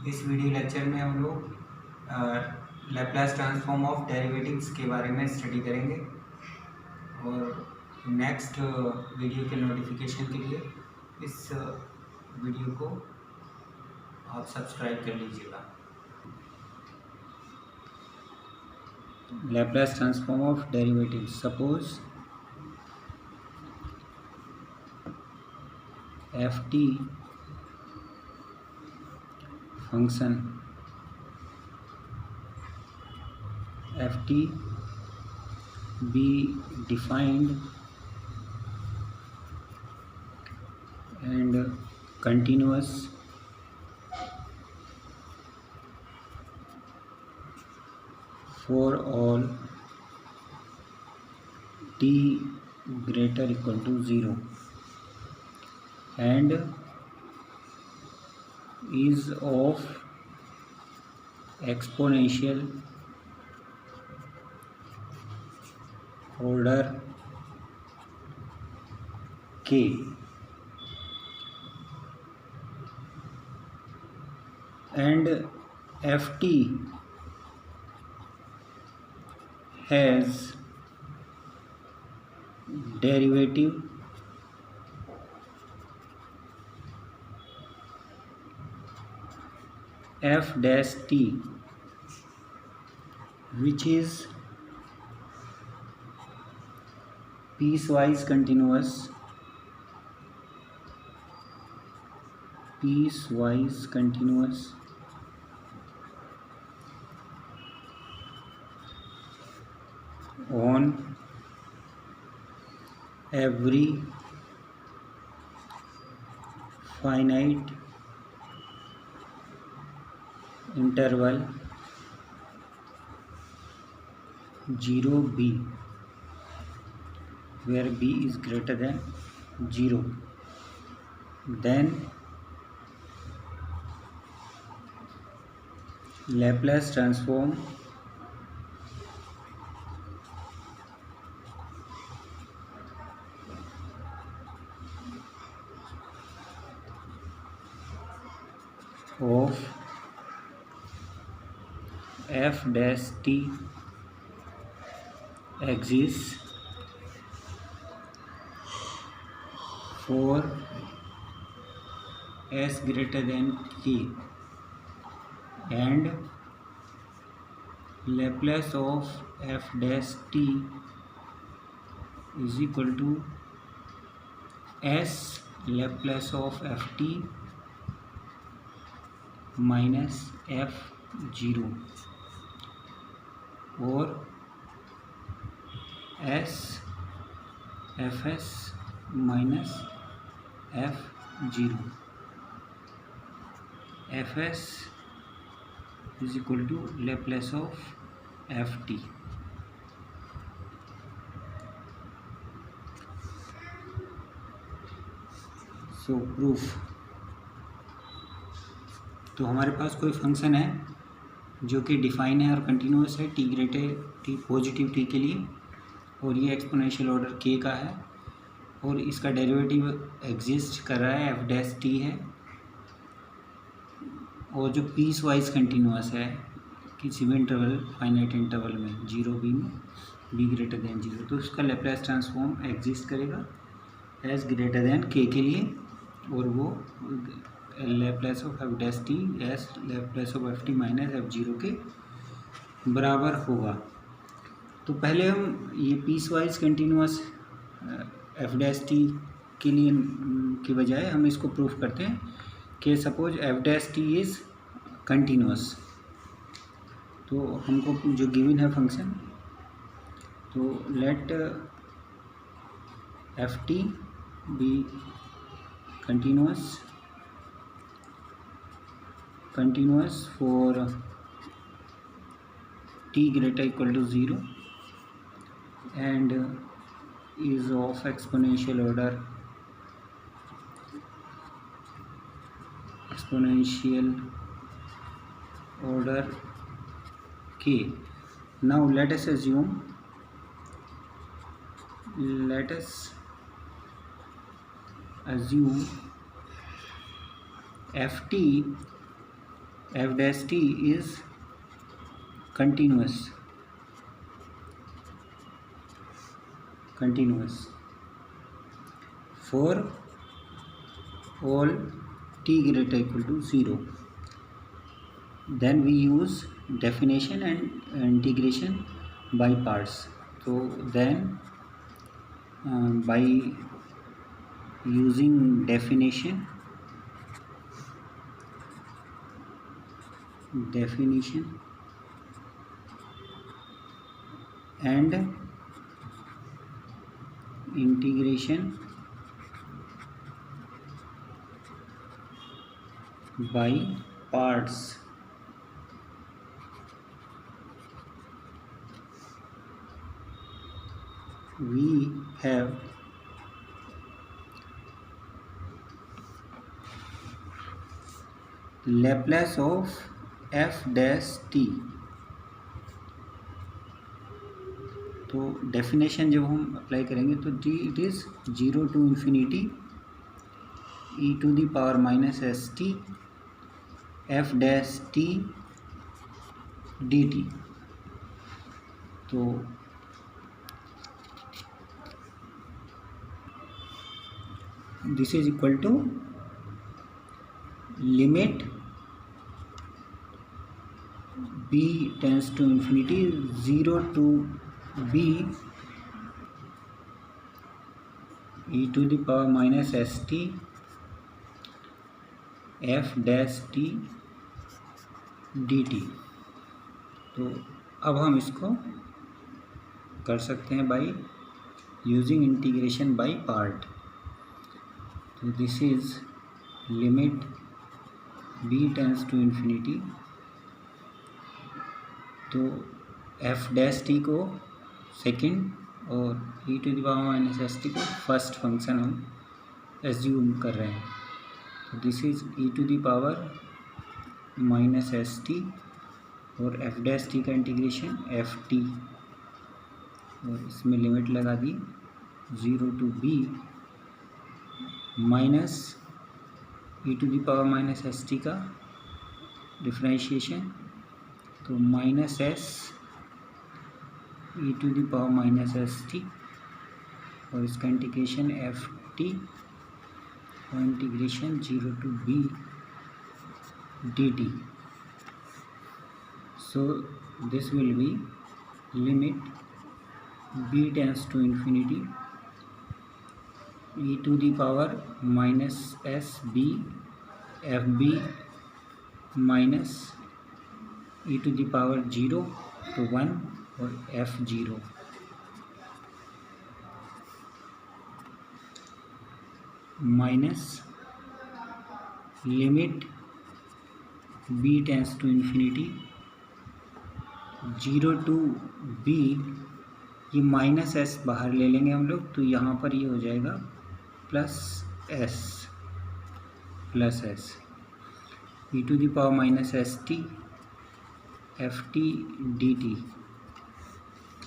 इस video lecture में हम लोग लैप्लास ट्रांसफॉर्म ऑफ डेरिवेटिव्स के बारे में स्टडी करेंगे और नेक्स्ट वीडियो के नोटिफिकेशन के लिए इस वीडियो को आप सब्सक्राइब कर लीजिएगा। Laplace transform of derivatives, suppose F T function ft be defined and continuous for all t greater equal to 0 and is of exponential order k and ft has derivative f dash t which is piecewise continuous on every finite interval 0b where b is greater than 0, then Laplace transform of f dash t exists for s greater than k and Laplace of f dash t is equal to s Laplace of f t minus f0 और s fs minus f0 fs is equal to Laplace of ft. So proof, तो हमारे पास कोई function है जो कि define है और continuous है T greater T positive T के लिए और ये एक्सपोनेंशियल ऑर्डर के का है और इसका डेरिवेटिव एग्जिस्ट कर रहा है एफ डैश टी है और जो पीस वाइज कंटिन्यूस है किसी भी इंटरवल फाइनाइट इंटरवल में 0b में b ग्रेटर देन 0, तो उसका लैप्लास ट्रांसफॉर्म एग्जिस्ट करेगा एस ग्रेटर देन के लिए और वो Laplace of F dash t s Laplace of f t minus f0 के बराबर होगा। तो पहले हम ये piecewise continuous f dash t के लिए की बजाय हम इसको प्रूफ करते हैं कि suppose f dash t is continuous, तो हमको जो गिवन है फंक्शन, तो let f t be continuous for t greater equal to 0 and is of exponential order k. Now let us assume ft F dash T is continuous for all t greater equal to 0. Then we use definition and integration by parts. So then by using definition and integration by parts, we have Laplace of f dash t. तो definition जब हम apply करेंगे तो D it is 0 to infinity e to the power minus s t f dash t dt. तो this is equal to limit b tends to infinity 0 to b e to the power minus s t f dash t dt. तो अब हम इसको कर सकते हैं by using integration by part. तो this is limit b tends to infinity. तो f dash T को सेकंड और e to the power minus S T को फर्स्ट फंक्शन हम एज्यूम कर रहे हैं. तो this is e to the power minus S T और f डैश टी का इंटीग्रेशन एफ टी और इसमें लिमिट लगा दी 0 to b minus e to the power minus S t का डिफ्रेंशिएशन. तो minus s e to the power minus S T और इसका इंटीग्रेशन एफ टी और integration 0 to b dt. So this will be limit b tends to infinity e to the power minus s b f b minus e to the power 0 to 1 और f 0. Minus limit b tends to infinity 0 to b. ये minus s बाहर ले लेंगे हम लोग तो यहाँ पर ये हो जाएगा plus s e to the power minus S t f t d t.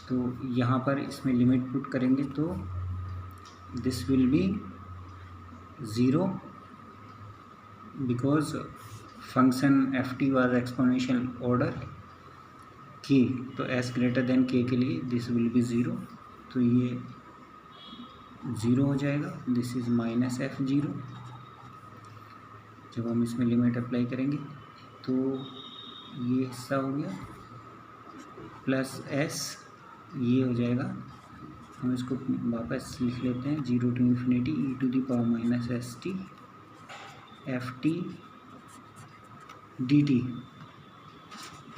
तो यहाँ पर इसमें लिमिट पुट करेंगे तो this will be 0 because function f t was exponential order k. तो s ग्रेटर देन k के लिए दिस विल बी 0. तो ये 0 हो जाएगा. This is minus f 0. जब हम इसमें लिमिट अप्लाई करेंगे तो ये हिस्सा हो गया प्लस s ये हो जाएगा. हम इसको वापस लिख लेते हैं 0 to infinity e to the power minus S t f t d t.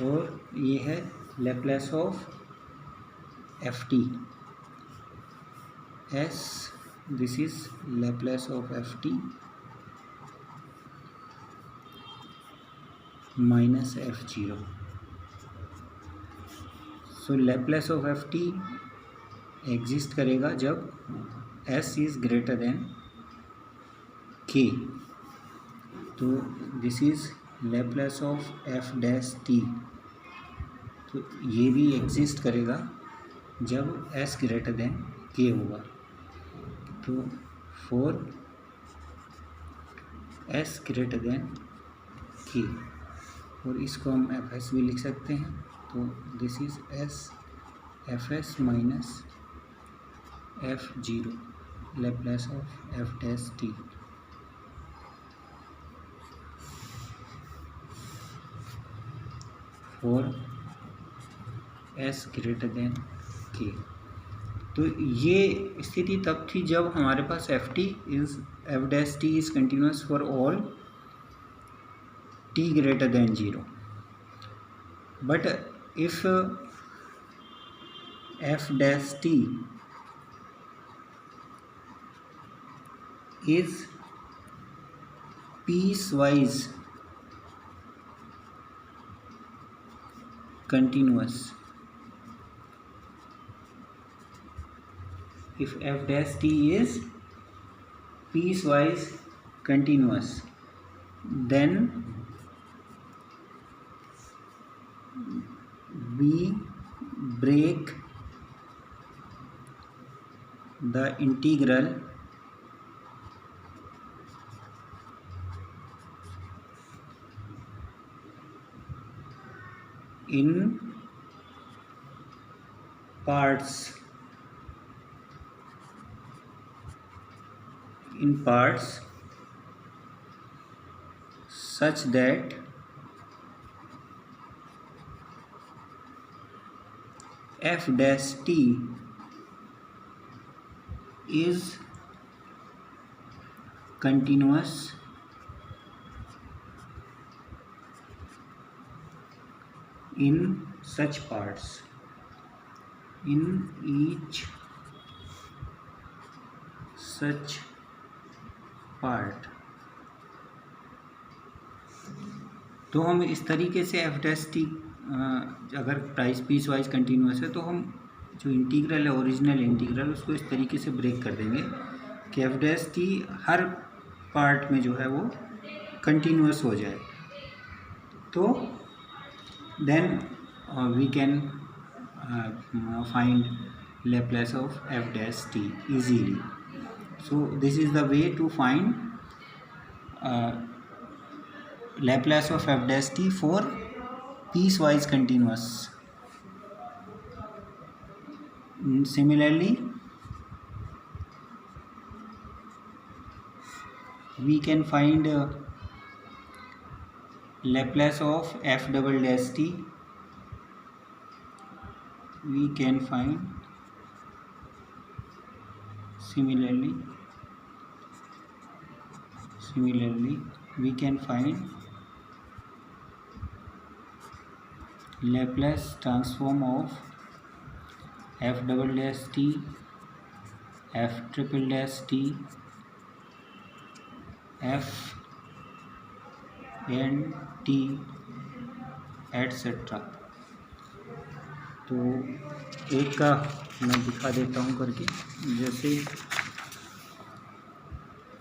और ये है Laplace of f t s. This is Laplace of f t minus f 0. So Laplace of f t exist करेगा जब s is greater than k. तो this is Laplace of F dash t. तो ये भी exist करेगा जब s greater than k होगा. तो for s greater than k और इसको हम एफ एस भी लिख सकते हैं। तो this is S F S minus F zero Laplace of F dash T for S greater than K. तो ये स्थिति तब थी जब हमारे पास F T is F dash T is continuous for all T greater than zero. But if F dash T is piecewise continuous, if f dash t is piecewise continuous, then we break the integral in parts such that f dash t is continuous in such parts, in each such part। तो हम इस तरीके से F dash T अगर price piece wise continuous है तो हम जो इंटीग्रल है ओरिजिनल इंटीग्रल उसको इस तरीके से ब्रेक कर देंगे कि एफ डैश टी हर पार्ट में जो है वो कंटिन्यूस हो जाए। तो then we can find Laplace of f dash t easily. So this is the way to find Laplace of f dash t for piecewise continuous. Similarly, we can find Laplace of f double dash t. We can find similarly we can find Laplace transform of f double dash t, f triple dash t, f and t etcetera. तो एक का मैं दिखा देता हूँ करके, जैसे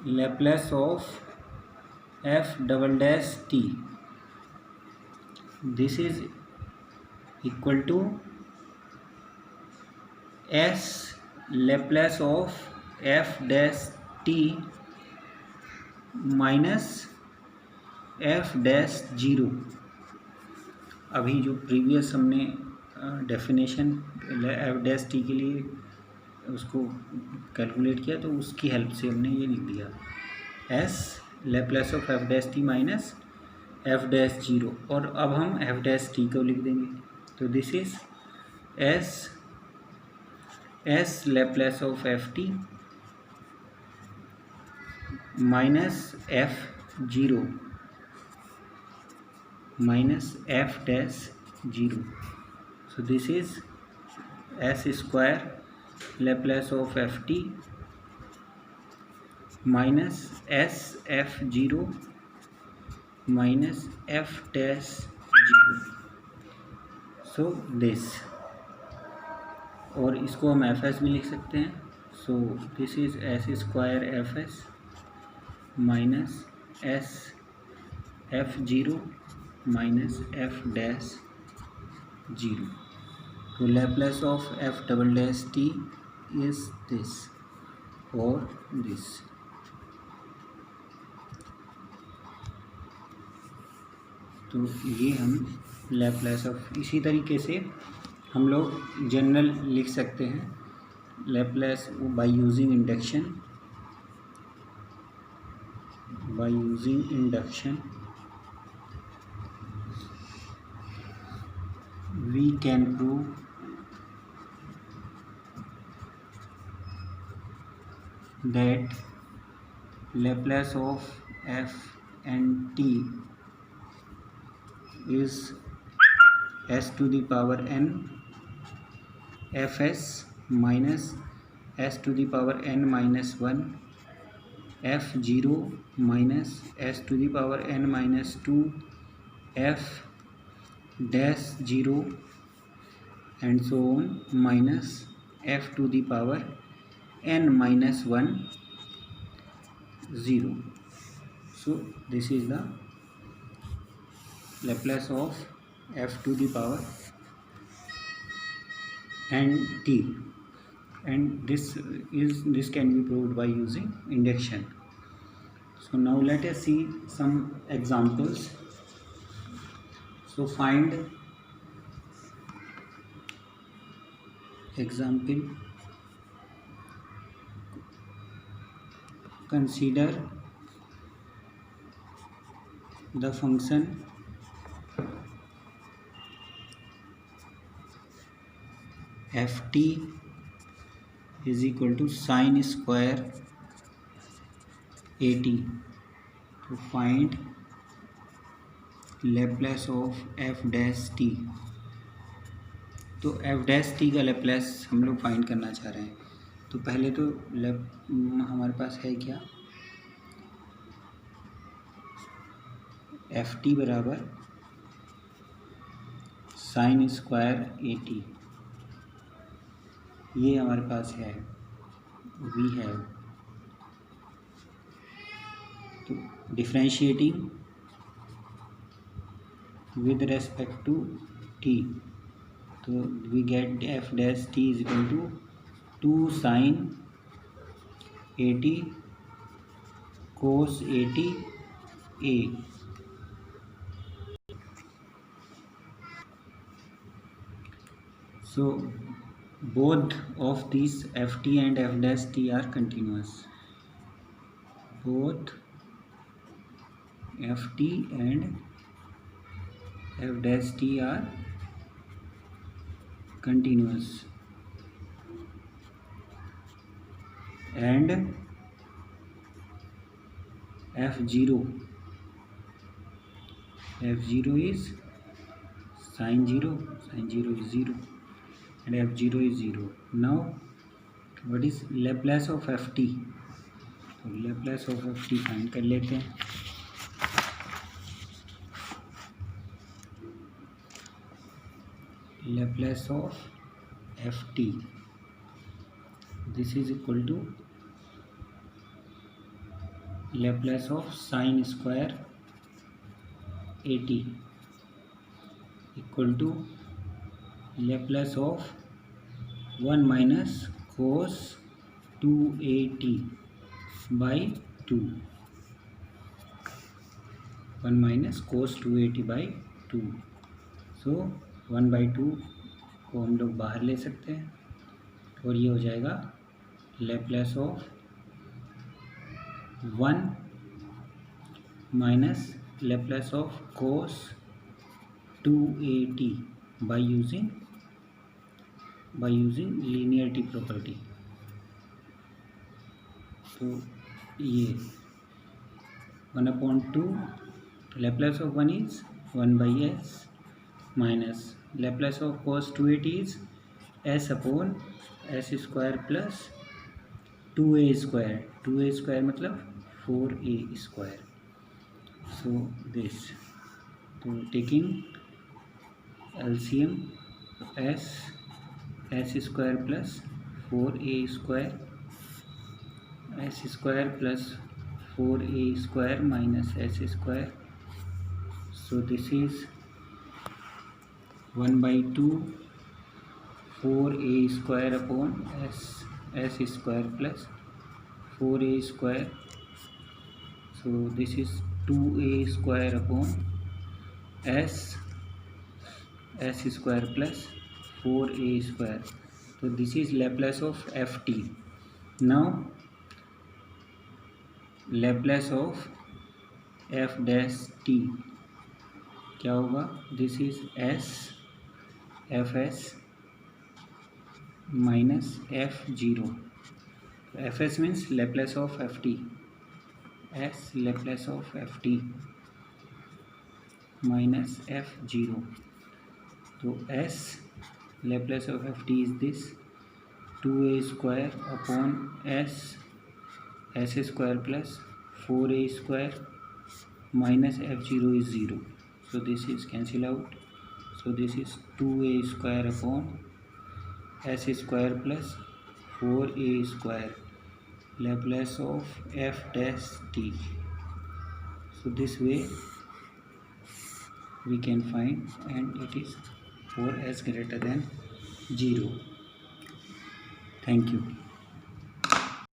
Laplace of F double dash t, this is equal to s Laplace of F dash t minus F dash zero. अभी जो प्रीवियस हमने डेफिनेशन एफ डैश टी के लिए उसको कैलकुलेट किया तो उसकी हेल्प से हमने ये लिख दिया S Laplace of F dash t minus F dash zero. और अब हम एफ डैश टी को लिख देंगे। तो this is S Laplace of f t minus F zero minus f dash 0. So this is s square Laplace of f t minus s f 0 minus f dash 0. So this, और इसको हम F S भी लिख सकते हैं। So this is S square F S minus S F zero minus F dash zero. तो Laplace of F double dash T is this और this. तो ये हम लैप्लास ऑफ, इसी तरीके से हम लोग जनरल लिख सकते हैं Laplace by using induction, we can prove that Laplace of f and t is s to the power n fs minus s to the power n minus 1 f0 minus s to the power n minus 2 f dash 0 and so on minus f to the power n minus 1 0. So this is the Laplace of f to the power n t, and this can be proved by using induction. So now let us see some examples. So find example. Consider the function ft is equal to sine square at. To find Laplace of f dash t, तो f dash t का Laplace हम लोग find करना चाह रहे हैं। तो पहले तो हमारे पास है क्या, एफ टी बराबर साइन स्क्वायर ए टी, ये हमारे पास है, वी है। तो differentiating with respect to T, तो we get F dash T is equal to 2 sine A T cos A T A. So both of these ft and f dash t are continuous. Both ft and f dash t are continuous, and f0 is sin 0 is 0 and f0 is 0. Now what is Laplace of ft? तो Laplace of ft find कर लेते हैं। Laplace of ft, this is equal to Laplace of sin square at equal to Laplace of 1 minus cos 2at by 2, 1 minus cos 2at by 2. So 1 by 2 को हम लोग बाहर ले सकते हैं और ये हो जाएगा Laplace of 1 minus Laplace of cos 2at by using linearity property. तो ये 1/2, Laplace of 1 is 1 by s minus Laplace of cos 2at is s upon s square plus 2a square, 2a square मतलब 4a square. So this, तो taking LCM s square plus 4a square, s square plus 4a square minus s square. So this is 1 by 2 4a square upon s square plus 4a square. So this is 2a square upon s square plus 4a square. So this is Laplace of ft. Now Laplace of f dash t क्या होगा? This is s fs minus f0. fs means Laplace of ft. s Laplace of ft minus f0. तो s Laplace of ft is this 2a square upon s square plus 4a square minus f0 is 0. So this is cancel out. So this is 2a square upon s square plus 4a square Laplace of f dash t. So this way we can find, and it is for s greater than 0. Thank you.